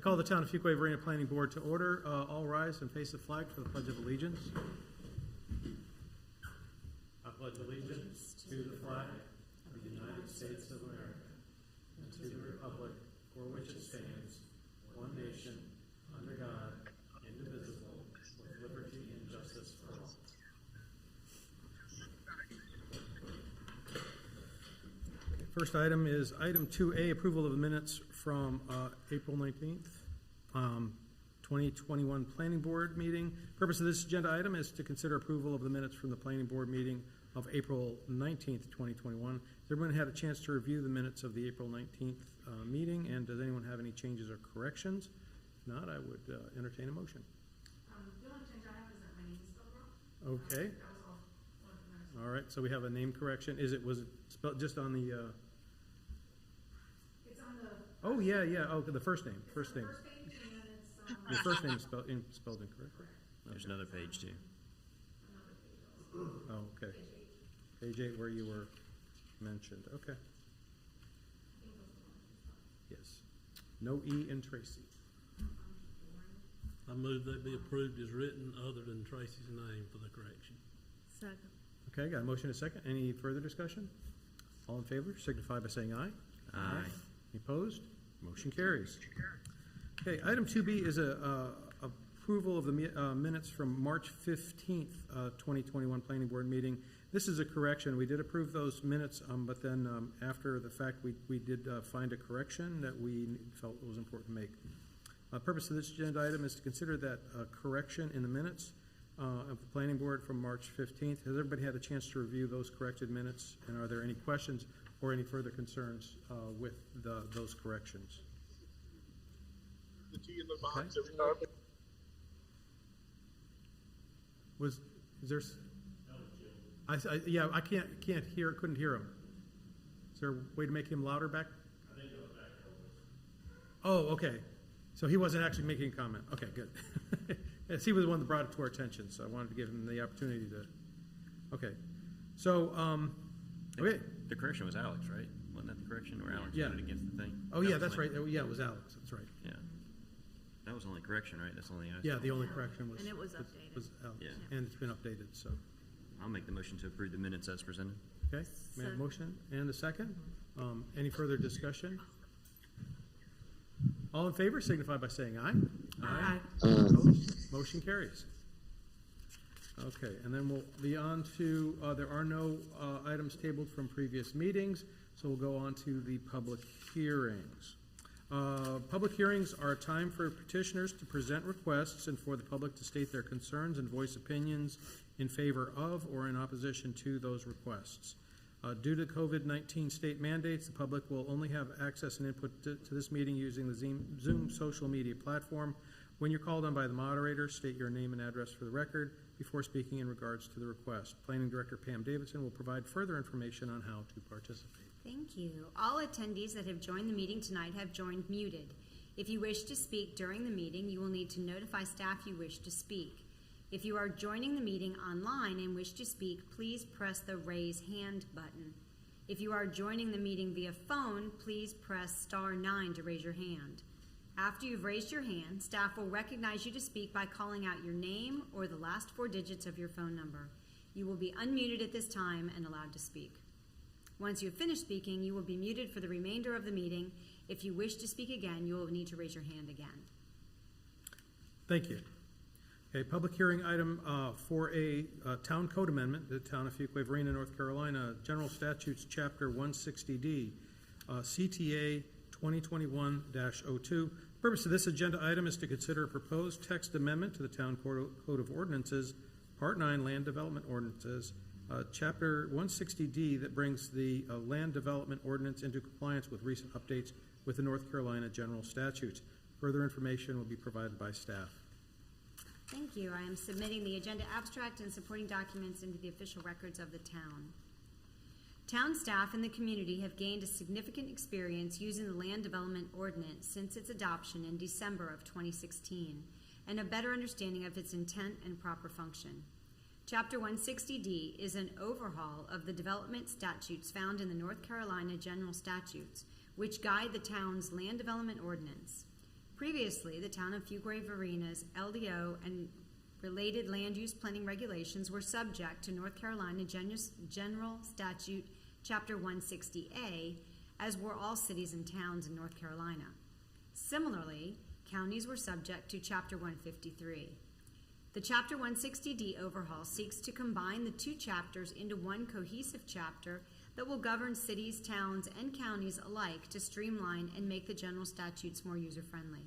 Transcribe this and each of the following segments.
I call the Town of Fuquay-Varina Planning Board to order. All rise and face the flag for the Pledge of Allegiance. I pledge allegiance to the flag of the United States of America and to the republic for which it stands, one nation, under God, indivisible, with liberty and justice for all. First item is item 2A, approval of the minutes from April 19th, 2021 Planning Board meeting. Purpose of this agenda item is to consider approval of the minutes from the Planning Board meeting of April 19th, 2021. Has everyone had a chance to review the minutes of the April 19th meeting, and does anyone have any changes or corrections? If not, I would entertain a motion. The only change I have is that my name is spelled wrong. Okay. That was all. All right, so we have a name correction. Was it spelled just on the... It's on the... Oh, yeah. Oh, the first name. First name. First page, and then it's... Your first name is spelled incorrectly. There's another page too. Another page also. Oh, okay. Page 8. Page 8 where you were mentioned. Okay. I think those are the ones. Yes. No E in Tracy. I move they be approved as written other than Tracy's name for the correction. Second. Okay, got a motion and a second. Any further discussion? All in favor signify by saying aye. Aye. Any opposed? Motion carries. Okay, item 2B is approval of the minutes from March 15th, 2021 Planning Board meeting. This is a correction. We did approve those minutes, but then after the fact, we did find a correction that we felt was important to make. Purpose of this agenda item is to consider that correction in the minutes of the Planning Board from March 15th. Has everybody had a chance to review those corrected minutes? And are there any questions or any further concerns with those corrections? The T in the box Okay. every time. Is there? I can't hear. Couldn't hear him. Is there a way to make him louder back? I think it was back. Oh, okay. So he wasn't actually making a comment. Okay, good. Yes, he was the one that brought it to our attention, so I wanted to give him the opportunity to. Okay. So, okay. The correction was Alex, right? Wasn't that the correction where Alex Yeah. voted against the thing? Oh, yeah, that's only- right. Yeah, it was Alex. That's right. Yeah. That was the only correction, right? That's the only thing I Yeah, saw. the only correction was. And it was updated. Was Alex. Yeah. And it's been updated, so. I'll make the motion to approve the minutes as presented. Okay, may I have a motion and a second? Any further discussion? All in favor signify by saying aye. Aye. Opposed? Motion carries. Okay, and then we'll be on to, there are no items tabled from previous meetings, so we'll go on to the public hearings. Public hearings are a time for petitioners to present requests and for the public to state their concerns and voice opinions in favor of or in opposition to those requests. Due to COVID-19 state mandates, the public will only have access and input to this meeting using the Zoom social media platform. When you're called on by the moderator, state your name and address for the record before speaking in regards to the request. Planning Director Pam Davidson will provide further information on how to participate. Thank you. All attendees that have joined the meeting tonight have joined muted. If you wish to speak during the meeting, you will need to notify staff you wish to speak. If you are joining the meeting online and wish to speak, please press the raise hand button. If you are joining the meeting via phone, please press *9 to raise your hand. After you've raised your hand, staff will recognize you to speak by calling out your name or the last 4 digits of your phone number. You will be unmuted at this time and allowed to speak. Once you have finished speaking, you will be muted for the remainder of the meeting. If you wish to speak again, you will need to raise your hand again. Thank you. Okay, public hearing item for a town code amendment, the Town of Fuquay-Varina, North Carolina, General Statutes, Chapter 160D, CTA 2021-02. Purpose of this agenda item is to consider a proposed text amendment to the Town Code of Ordinances, Part 9, Land Development Ordinances, Chapter 160D, that brings the Land Development Ordinance into compliance with recent updates with the North Carolina General Statutes. Further information will be provided by staff. Thank you. I am submitting the agenda abstract and supporting documents into the official records of the town. Town staff and the community have gained a significant experience using the Land Development Ordinance since its adoption in December of 2016, and a better understanding of its intent and proper function. Chapter 160D is an overhaul of the development statutes found in the North Carolina General Statutes, which guide the town's land development ordinance. Previously, the town of Fuquay-Varina's LDO and related land use planning regulations were subject to North Carolina General Statute, Chapter 160A, as were all cities and towns in North Carolina. Similarly, counties were subject to Chapter 153. The Chapter 160D overhaul seeks to combine the two chapters into one cohesive chapter that will govern cities, towns, and counties alike to streamline and make the general statutes more user-friendly.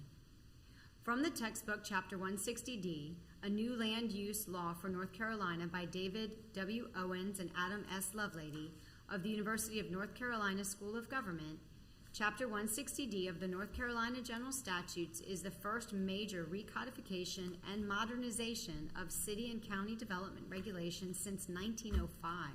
From the textbook Chapter 160D, a new land use law for North Carolina by David W. Owens and Adam S. Lovelady of the University of North Carolina School of Government, Chapter 160D of the North Carolina General Statutes is the first major recodification and modernization of city and county development regulations since 1905.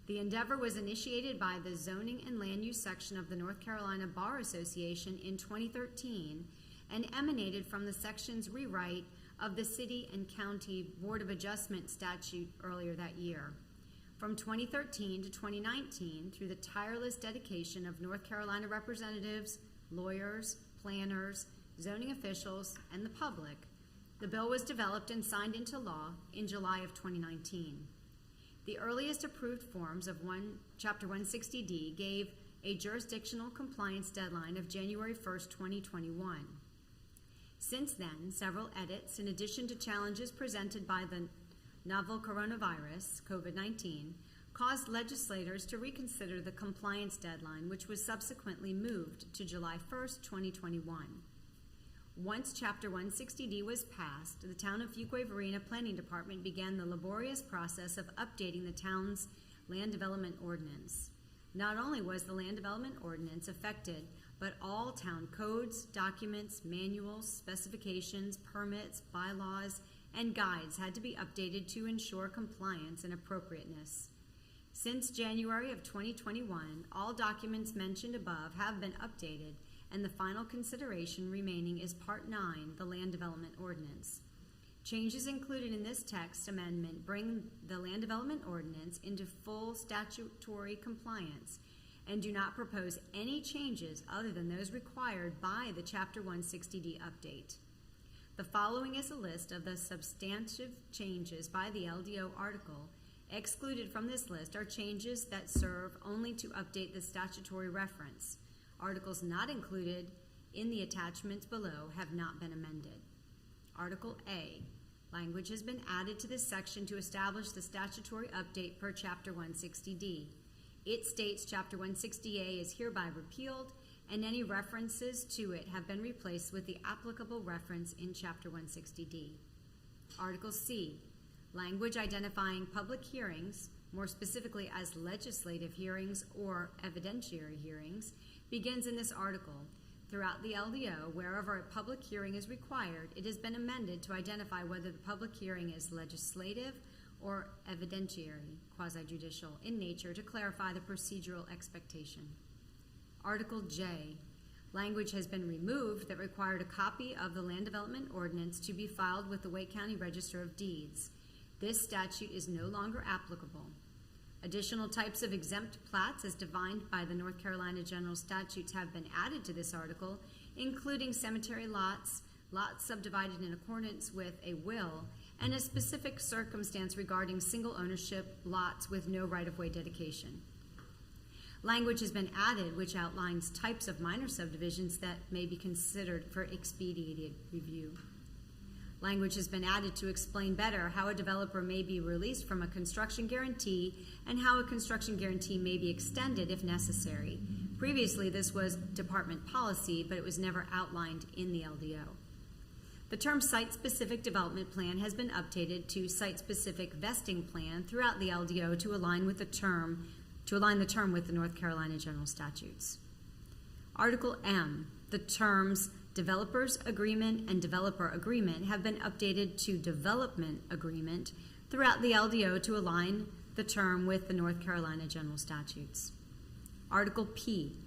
The endeavor was initiated by the Zoning and Land Use section of the North Carolina Bar Association in 2013 and emanated from the section's rewrite of the City and County Board of Adjustment statute earlier that year. From 2013 to 2019, through the tireless dedication of North Carolina representatives, lawyers, planners, zoning officials, and the public, the bill was developed and signed into law in July of 2019. The earliest approved forms of Chapter 160D gave a jurisdictional compliance deadline of January 1st, 2021. Since then, several edits, in addition to challenges presented by the novel coronavirus, COVID-19, caused legislators to reconsider the compliance deadline, which was subsequently moved to July 1st, 2021. Once Chapter 160D was passed, the town of Fuquay-Varina Planning Department began the laborious process of updating the town's land development ordinance. Not only was the land development ordinance affected, but all town codes, documents, manuals, specifications, permits, bylaws, and guides had to be updated to ensure compliance and appropriateness. Since January of 2021, all documents mentioned above have been updated, and the final consideration remaining is Part 9, the Land Development Ordinance. Changes included in this text amendment bring the Land Development Ordinance into full statutory compliance and do not propose any changes other than those required by the Chapter 160D update. The following is a list of the substantive changes by the LDO article. Excluded from this list are changes that serve only to update the statutory reference. Articles not included in the attachments below have not been amended. Article A. Language has been added to this section to establish the statutory update per Chapter 160D. It states Chapter 160A is hereby repealed, and any references to it have been replaced with the applicable reference in Chapter 160D. Article C. Language identifying public hearings, more specifically as legislative hearings or evidentiary hearings, begins in this article. Throughout the LDO, wherever a public hearing is required, it has been amended to identify whether the public hearing is legislative or evidentiary, quasi-judicial, in nature to clarify the procedural expectation. Article J. Language has been removed that required a copy of the Land Development Ordinance to be filed with the Wake County Register of Deeds. This statute is no longer applicable. Additional types of exempt plats as defined by the North Carolina General Statutes have been added to this article, including cemetery lots, lots subdivided in accordance with a will, and a specific circumstance regarding single ownership lots with no right-of-way dedication. Language has been added which outlines types of minor subdivisions that may be considered for expedited review. Language has been added to explain better how a developer may be released from a construction guarantee and how a construction guarantee may be extended if necessary. Previously, this was department policy, but it was never outlined in the LDO. The term site-specific development plan has been updated to site-specific vesting plan throughout the LDO to align the term with the North Carolina General Statutes. Article M, the terms developers agreement and developer agreement have been updated to development agreement throughout the LDO to align the term with the North Carolina General Statutes. Article P,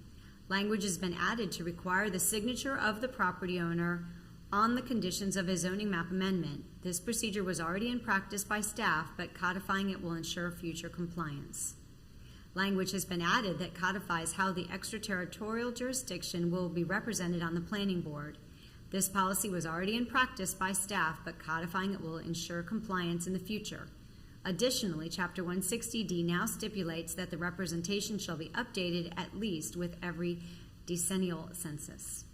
language has been added to require the signature of the property owner on the conditions of a zoning map amendment. This procedure was already in practice by staff, but codifying it will ensure future compliance. Language has been added that codifies how the extraterritorial jurisdiction will be represented on the planning board. This policy was already in practice by staff, but codifying it will ensure compliance in the future. Additionally, Chapter 160D now stipulates that the representation shall be updated at least with every decennial census.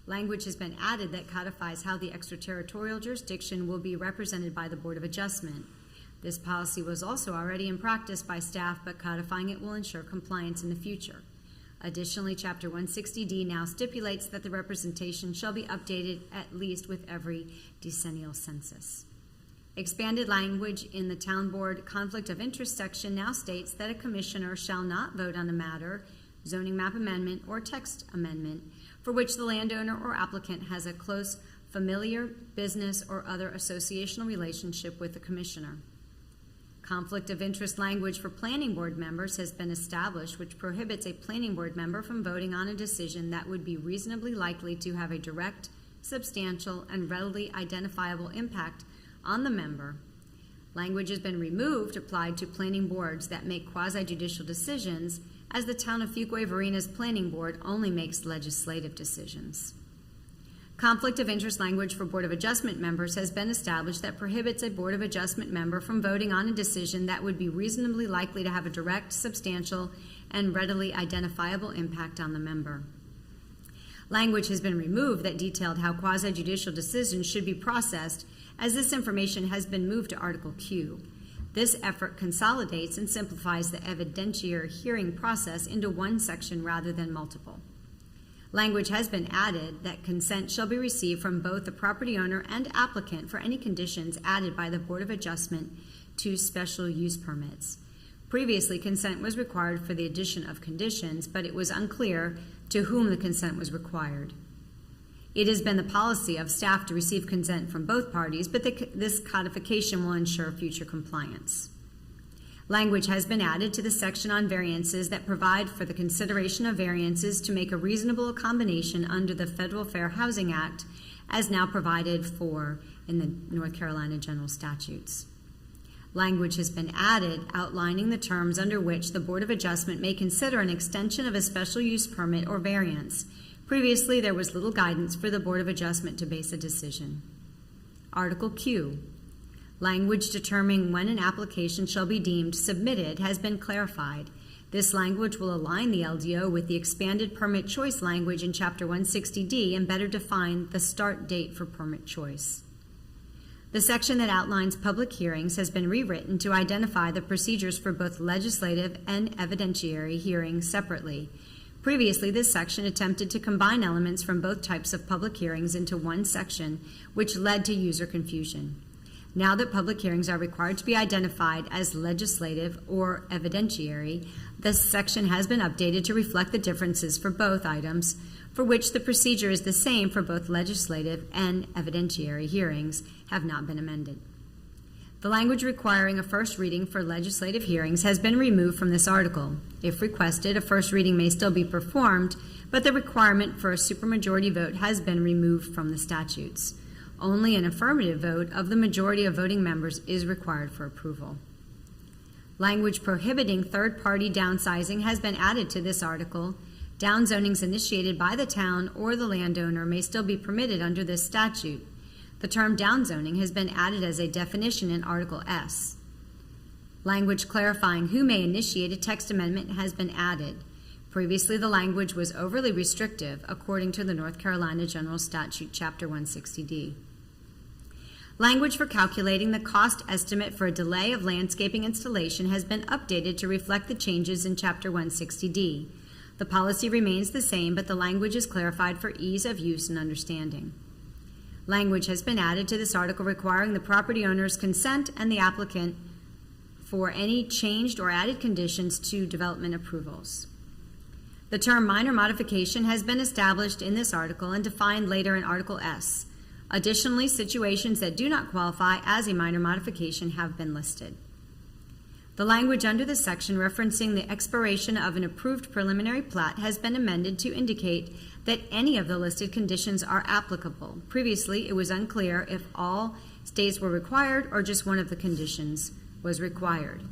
Language has been added that codifies how the extraterritorial jurisdiction will be represented by the Board of Adjustment. This policy was also already in practice by staff, but codifying it will ensure compliance in the future. Additionally, Chapter 160D now stipulates that the representation shall be updated at least with every decennial census. Expanded language in the Town Board Conflict of Interest section now states that a commissioner shall not vote on a matter, zoning map amendment, or text amendment for which the landowner or applicant has a close familiar, business, or other associational relationship with the commissioner. Conflict of interest language for planning board members has been established, which prohibits a planning board member from voting on a decision that would be reasonably likely to have a direct, substantial, and readily identifiable impact on the member. Language has been removed applied to planning boards that make quasi-judicial decisions, as the town of Fuquay-Varina's planning board only makes legislative decisions. Conflict of interest language for Board of Adjustment members has been established that prohibits a Board of Adjustment member from voting on a decision that would be reasonably likely to have a direct, substantial, and readily identifiable impact on the member. Language has been removed that detailed how quasi-judicial decisions should be processed, as this information has been moved to Article Q. This effort consolidates and simplifies the evidentiary hearing process into one section rather than multiple. Language has been added that consent shall be received from both the property owner and applicant for any conditions added by the Board of Adjustment to special use permits. Previously, consent was required for the addition of conditions, but it was unclear to whom the consent was required. It has been the policy of staff to receive consent from both parties, but this codification will ensure future compliance. Language has been added to the section on variances that provide for the consideration of variances to make a reasonable accommodation under the Federal Fair Housing Act, as now provided for in the North Carolina General Statutes. Language has been added outlining the terms under which the Board of Adjustment may consider an extension of a special use permit or variance. Previously, there was little guidance for the Board of Adjustment to base a decision. Article Q. Language determining when an application shall be deemed submitted has been clarified. This language will align the LDO with the expanded permit choice language in Chapter 160D and better define the start date for permit choice. The section that outlines public hearings has been rewritten to identify the procedures for both legislative and evidentiary hearings separately. Previously, this section attempted to combine elements from both types of public hearings into one section, which led to user confusion. Now that public hearings are required to be identified as legislative or evidentiary, this section has been updated to reflect the differences for both items, for which the procedure is the same for both legislative and evidentiary hearings, have not been amended. The language requiring a first reading for legislative hearings has been removed from this article. If requested, a first reading may still be performed, but the requirement for a supermajority vote has been removed from the statutes. Only an affirmative vote of the majority of voting members is required for approval. Language prohibiting third-party downsizing has been added to this article. Downzonings initiated by the town or the landowner may still be permitted under this statute. The term downzoning has been added as a definition in Article S. Language clarifying who may initiate a text amendment has been added. Previously, the language was overly restrictive, according to the North Carolina General Statute, Chapter 160D. Language for calculating the cost estimate for a delay of landscaping installation has been updated to reflect the changes in Chapter 160D. The policy remains the same, but the language is clarified for ease of use and understanding. Language has been added to this article requiring the property owner's consent and the applicant for any changed or added conditions to development approvals. The term minor modification has been established in this article and defined later in Article S. Additionally, situations that do not qualify as a minor modification have been listed. The language under this section referencing the expiration of an approved preliminary plat has been amended to indicate that any of the listed conditions are applicable. Previously, it was unclear if all stays were required or just one of the conditions was required.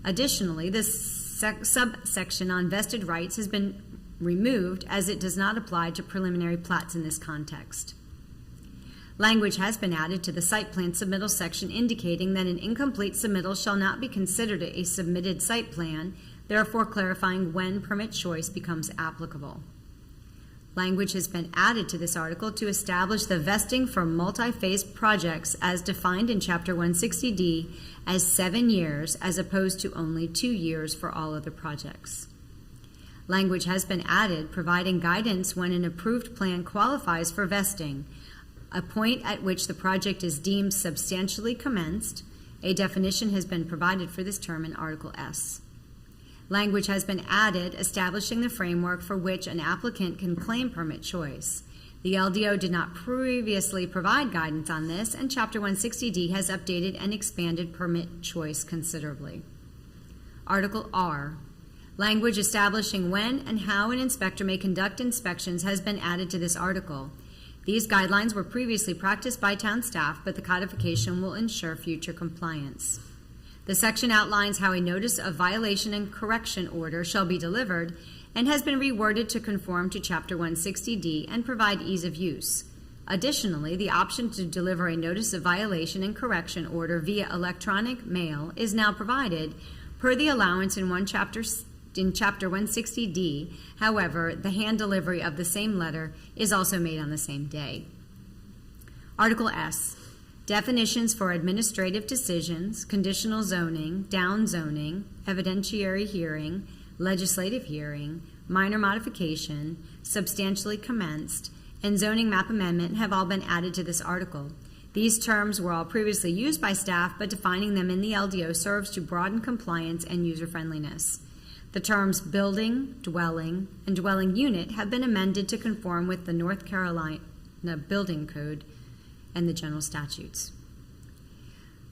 Additionally, this subsection on vested rights has been removed as it does not apply to preliminary plats in this context. Language has been added to the site plan submittal section indicating that an incomplete submittal shall not be considered a submitted site plan, therefore clarifying when permit choice becomes applicable. Language has been added to this article to establish the vesting for multi-phase projects as defined in Chapter 160D as 7 years as opposed to only 2 years for all other projects. Language has been added providing guidance when an approved plan qualifies for vesting, a point at which the project is deemed substantially commenced. A definition has been provided for this term in Article S. Language has been added establishing the framework for which an applicant can claim permit choice. The LDO did not previously provide guidance on this, and Chapter 160D has updated and expanded permit choice considerably. Article R. Language establishing when and how an inspector may conduct inspections has been added to this article. These guidelines were previously practiced by town staff, but the codification will ensure future compliance. The section outlines how a notice of violation and correction order shall be delivered and has been reworded to conform to Chapter 160D and provide ease of use. Additionally, the option to deliver a notice of violation and correction order via electronic mail is now provided per the allowance in Chapter 160D. However, the hand delivery of the same letter is also made on the same day. Article S. Definitions for administrative decisions, conditional zoning, down zoning, evidentiary hearing, legislative hearing, minor modification, substantially commenced, and zoning map amendment have all been added to this article. These terms were all previously used by staff, but defining them in the LDO serves to broaden compliance and user-friendliness. The terms building, dwelling, and dwelling unit have been amended to conform with the North Carolina Building Code and the general statutes.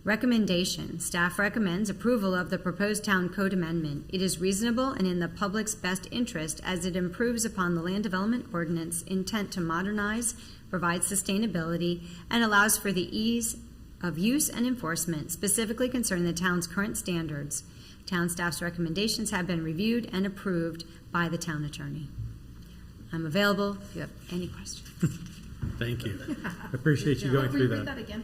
Recommendation. Staff recommends approval of the proposed town code amendment. It is reasonable and in the public's best interest as it improves upon the land development ordinance intent to modernize, provide sustainability, and allows for the ease of use and enforcement, specifically concerning the town's current standards. Town staff's recommendations have been reviewed and approved by the town attorney. I'm available if you have any questions. Thank you. I appreciate you going through that. again.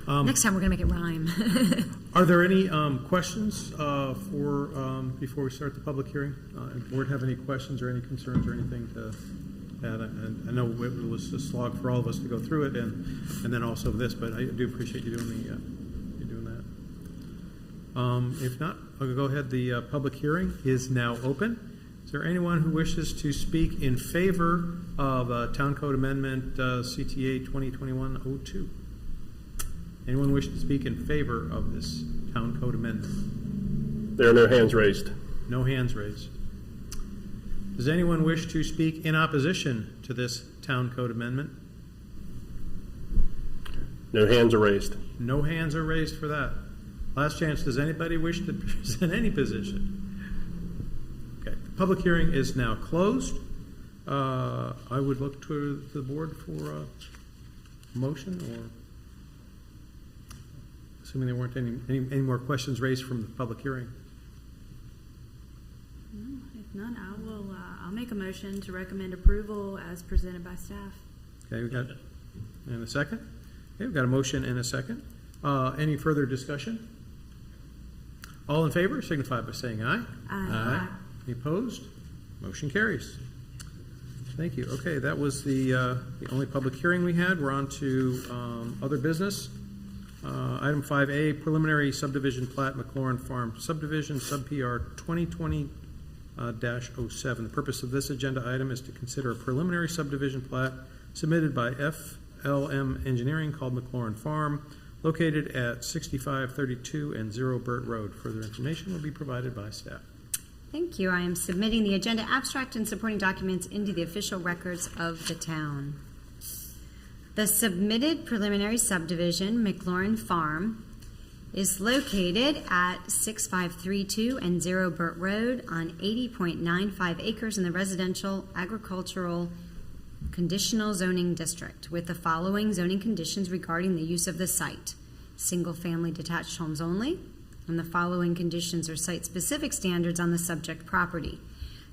Next time we're going to make it rhyme. Are there any questions before we start the public hearing? Does the board have any questions or any concerns or anything to add? And I know it was a slog for all of us to go through it, and then also this, but I do appreciate you doing that. If not, I'll go ahead. The public hearing is now open. Is there anyone who wishes to speak in favor of Town Code Amendment CTA 2021-02? Anyone wish to speak in favor of this Town Code Amendment? There are no hands raised. No hands raised. Does anyone wish to speak in opposition to this Town Code Amendment? No hands are raised. No hands are raised for that. Last chance, does anybody wish to present any position? Okay, the public hearing is now closed. I would look to the board for a motion, or assuming there weren't any more questions raised from the public hearing. If none, I'll make a motion to recommend approval as presented by staff. Okay, we got, and a second? Okay, we've got a motion and a second. Any further discussion? All in favor signify by saying aye. Aye. Any opposed? Motion carries. Thank you. Okay, that was the only public hearing we had. We're on to other business. Item 5A, preliminary subdivision plat, McLaurin Farm subdivision, sub-PR 2020-07. The purpose of this agenda item is to consider a preliminary subdivision plat submitted by FLM Engineering called McLaurin Farm, located at 6532 and 0 Burt Road. Further information will be provided by staff. Thank you. I am submitting the agenda abstract and supporting documents into the official records of the town. The submitted preliminary subdivision, McLaurin Farm, is located at 6532 and 0 Burt Road on 80.95 acres in the residential agricultural conditional zoning district with the following zoning conditions regarding the use of the site: single-family detached homes only, and the following conditions are site-specific standards on the subject property: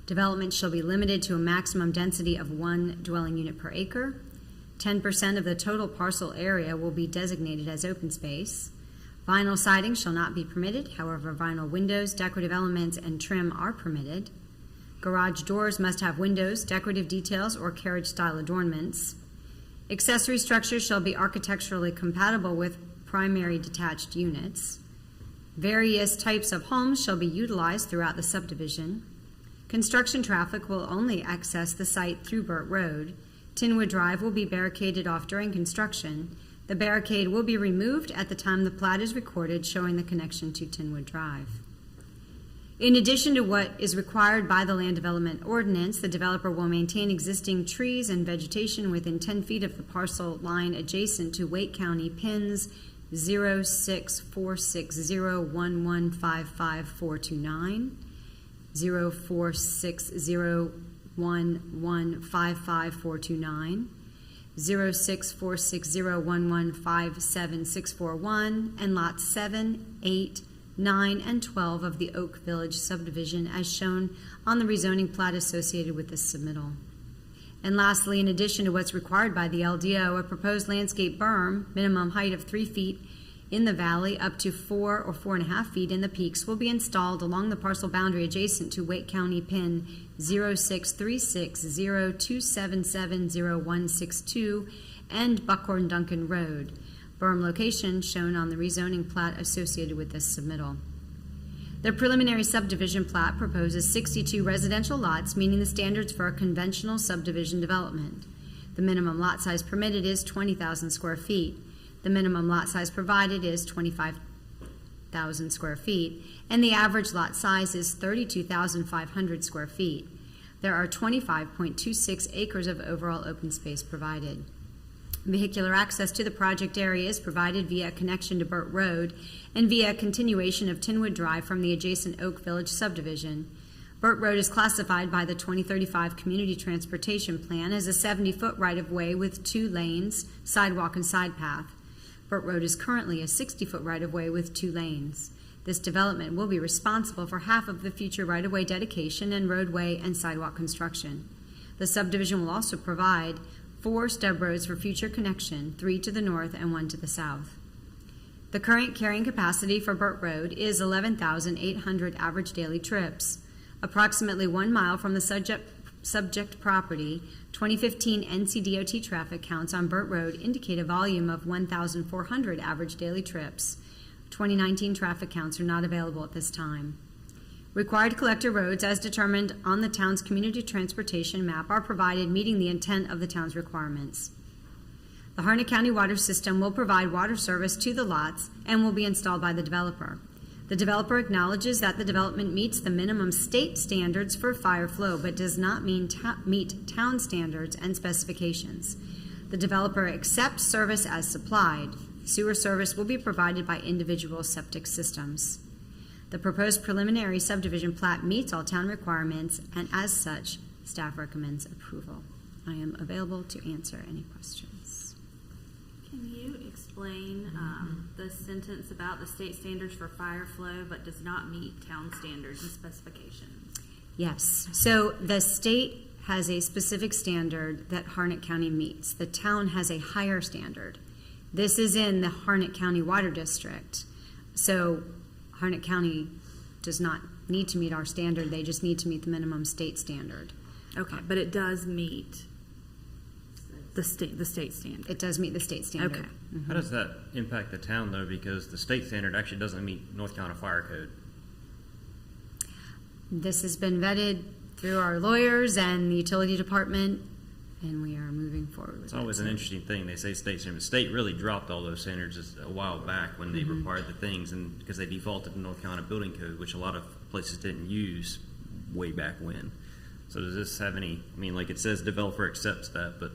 Development shall be limited to a maximum density of 1 dwelling unit per acre. 10% of the total parcel area will be designated as open space. Vinyl siding shall not be permitted, however, vinyl windows, decorative elements, and trim are permitted. Garage doors must have windows, decorative details, or carriage-style adornments. Accessory structures shall be architecturally compatible with primary detached units. Various types of homes shall be utilized throughout the subdivision. Construction traffic will only access the site through Burt Road. Tinwood Drive will be barricaded off during construction. The barricade will be removed at the time the plat is recorded, showing the connection to Tinwood Drive. In addition to what is required by the Land Development Ordinance, the developer will maintain existing trees and vegetation within 10 feet of the parcel line adjacent to Wake County pins 06460115549, 04601155429, 06460115761, and lots 7, 8, 9, and 12 of the Oak Village subdivision as shown on the rezoning plat associated with this submittal. And lastly, in addition to what's required by the LDO, a proposed landscape berm, minimum height of 3 feet in the valley up to 4 or 4.5 feet in the peaks, will be installed along the parcel boundary adjacent to Wake County pin 0636027700162 and Buckhorn Duncan Road. Berm location shown on the rezoning plat associated with this submittal. The preliminary subdivision plat proposes 62 residential lots, meeting the standards for a conventional subdivision development. The minimum lot size permitted is 20,000 square feet. The minimum lot size provided is 25,000 square feet, and the average lot size is 32,500 square feet. There are 25.26 acres of overall open space provided. Vehicular access to the project area is provided via a connection to Burt Road and via a continuation of Tinwood Drive from the adjacent Oak Village subdivision. Burt Road is classified by the 2035 Community Transportation Plan as a 70-foot right-of-way with 2 lanes, sidewalk and side path. Burt Road is currently a 60-foot right-of-way with 2 lanes. This development will be responsible for half of the future right-of-way dedication and roadway and sidewalk construction. The subdivision will also provide 4 stub roads for future connection, 3 to the north and 1 to the south. The current carrying capacity for Burt Road is 11,800 average daily trips. Approximately 1 mile from the subject property, 2015 NCDOT traffic counts on Burt Road indicate a volume of 1,400 average daily trips. 2019 traffic counts are not available at this time. Required collector roads, as determined on the town's community transportation map, are provided, meeting the intent of the town's requirements. The Harnett County Water System will provide water service to the lots and will be installed by the developer. The developer acknowledges that the development meets the minimum state standards for fire flow, but does not meet town standards and specifications. The developer accepts service as supplied. Sewer service will be provided by individual septic systems. The proposed preliminary subdivision plat meets all town requirements, and as such, staff recommends approval. I am available to answer any questions. Can you explain the sentence about the state standards for fire flow but does not meet town standards and specifications? Yes. So the state has a specific standard that Harnett County meets. The town has a higher standard. This is in the Harnett County Water District. So Harnett County does not need to meet our standard. They just need to meet the minimum state standard. Okay, but it does meet the state standard. It does meet the state standard. Okay. Mhm. How does that impact the town though? Because the state standard actually doesn't meet North Carolina Fire Code. This has been vetted through our lawyers and the utility department, and we are moving forward with It's it. always an interesting thing. They say state standard. The state really dropped all those standards a while back when they required the things, and because they defaulted to North Carolina Building Code, which a lot of places didn't use way back when. So does this have any? I mean, like it says, developer accepts that, but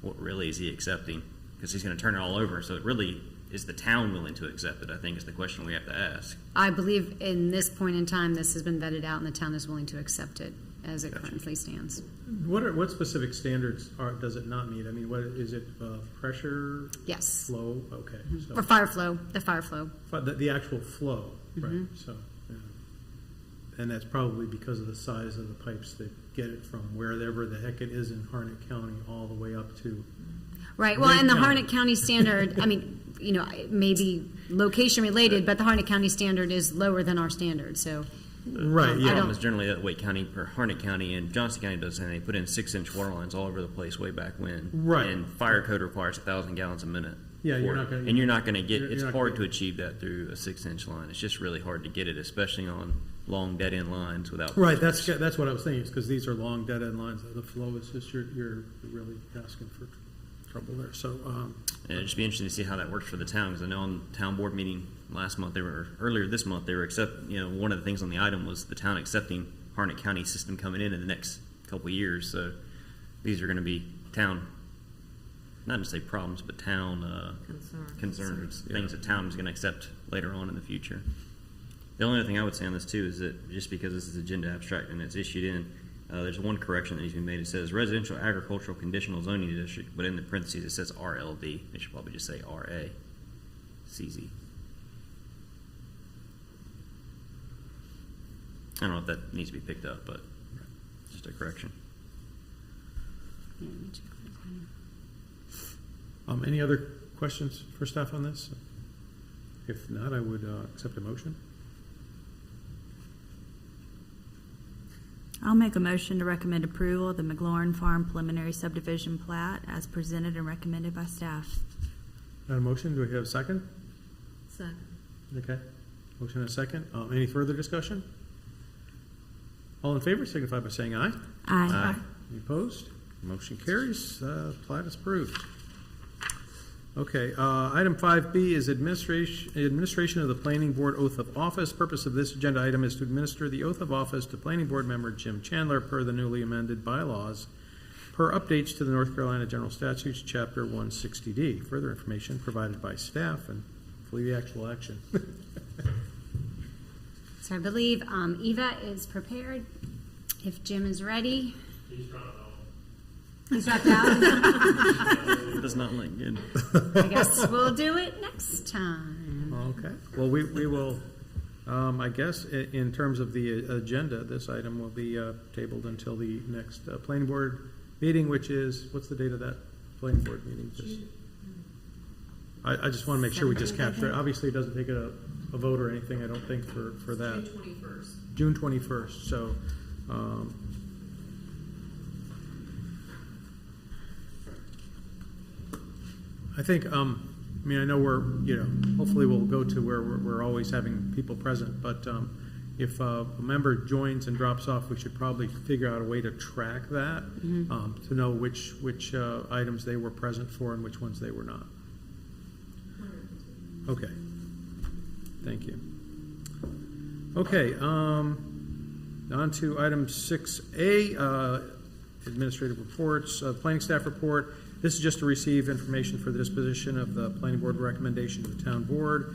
what really is he accepting? Because he's going to turn it all over. So it really is the town willing to accept it? I think is the question we have to ask. I believe in this point in time, this has been vetted out, and the town is willing to accept it as it Gotcha. currently stands. What specific standards does it not meet? I mean, what is it, pressure, Yes. flow? Okay. For fire flow, the fire flow. The actual flow, right? So, And that's probably because of the size of the pipes that get it from wherever the heck it is in Harnett County all the way up to. Right, well, Great and the county. Harnett County standard, I mean, you know, it may be location related, but the Harnett County standard is lower than our standard, so. Right, I yeah. don't- It's generally that Wake County or Harnett County and Johnson County does, and they put in 6-inch water lines all over the place way back when. Right. And fire code requires 1,000 gallons a minute. Yeah, you're for not it. gonna- And you're not gonna get, you're it's not hard gonna- to achieve that through a 6-inch line. It's just really hard to get it, especially on long dead-end lines without. Right, that's what I was thinking, is because these are long dead-end lines. The flow is just, you're really asking for trouble there, so, And it'd just be interesting to see how that works for the town, because I know on the town board meeting last month, earlier this month, they were one of the things on the item was the town accepting Harnett County system coming in the next couple of years, so these are gonna be town, not to say problems, but town, concerns, things that town is gonna accept later on in the future. The only other thing I would say on this too is that just because this is agenda abstract and it's issued in, there's one correction that needs to be made. It says residential agricultural conditional zoning district, but in the parentheses it says RLD. It should probably just say RACZ. I don't know if that needs to be picked up, but just a correction. Yeah, let me check that. any other questions for staff on this? If not, I would accept a motion. I'll make a motion to recommend approval of the McLaurin Farm preliminary subdivision plat as presented and recommended by staff. Got a motion, do we have a second? Second. Okay, motion and a second. Any further discussion? All in favor signify by saying aye. Aye. Any opposed? Motion carries. Plat is approved. Okay, item 5B is administration of the planning board oath of office. Purpose of this agenda item is to administer the oath of office to planning board member Jim Chandler per the newly amended bylaws per updates to the North Carolina General Statutes, Chapter 160D. Further information provided by staff and hopefully the actual action. So I believe Eva is prepared. If Jim is ready. He's dropped out. It does not look good. I guess we'll do it next time. Okay, well, we will, I guess, in terms of the agenda, this item will be tabled until the next planning board meeting, which is, what's the date of that planning board meeting? I just want to make sure we just capture it. Obviously, it doesn't take a vote or anything, I don't think, for that. June 21st, so, I think, I mean, I know we're, hopefully we'll go to where we're always having people present, but if a member joins and drops off, we should probably figure out a way to track that, to know which items they were present for and which ones they were not. Okay. Thank you. Okay, on to item 6A, administrative reports, planning staff report. This is just to receive information for the disposition of the planning board recommendation to the town board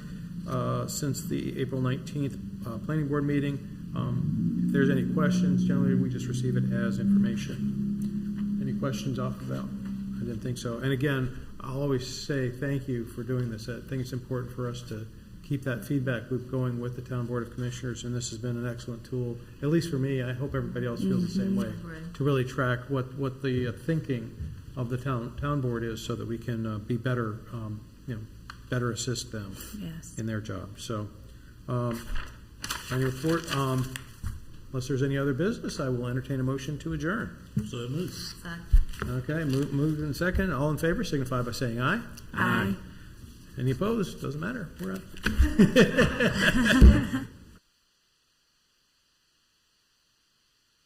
since the April 19th planning board meeting. If there's any questions, generally we just receive it as information. Any questions off of that? I didn't think so. And again, I'll always say thank you for doing this. I think it's important for us to keep that feedback loop going with the town board of commissioners, and this has been an excellent tool, at least for me. I hope everybody else feels the same way, to really track what the thinking of the town board is, so that we can be better, better assist them in their job. So, any report, unless there's any other business, I will entertain a motion to adjourn. So moved. Okay, moved in second. All in favor signify by saying aye. Aye. Any opposed? Doesn't matter. We're out.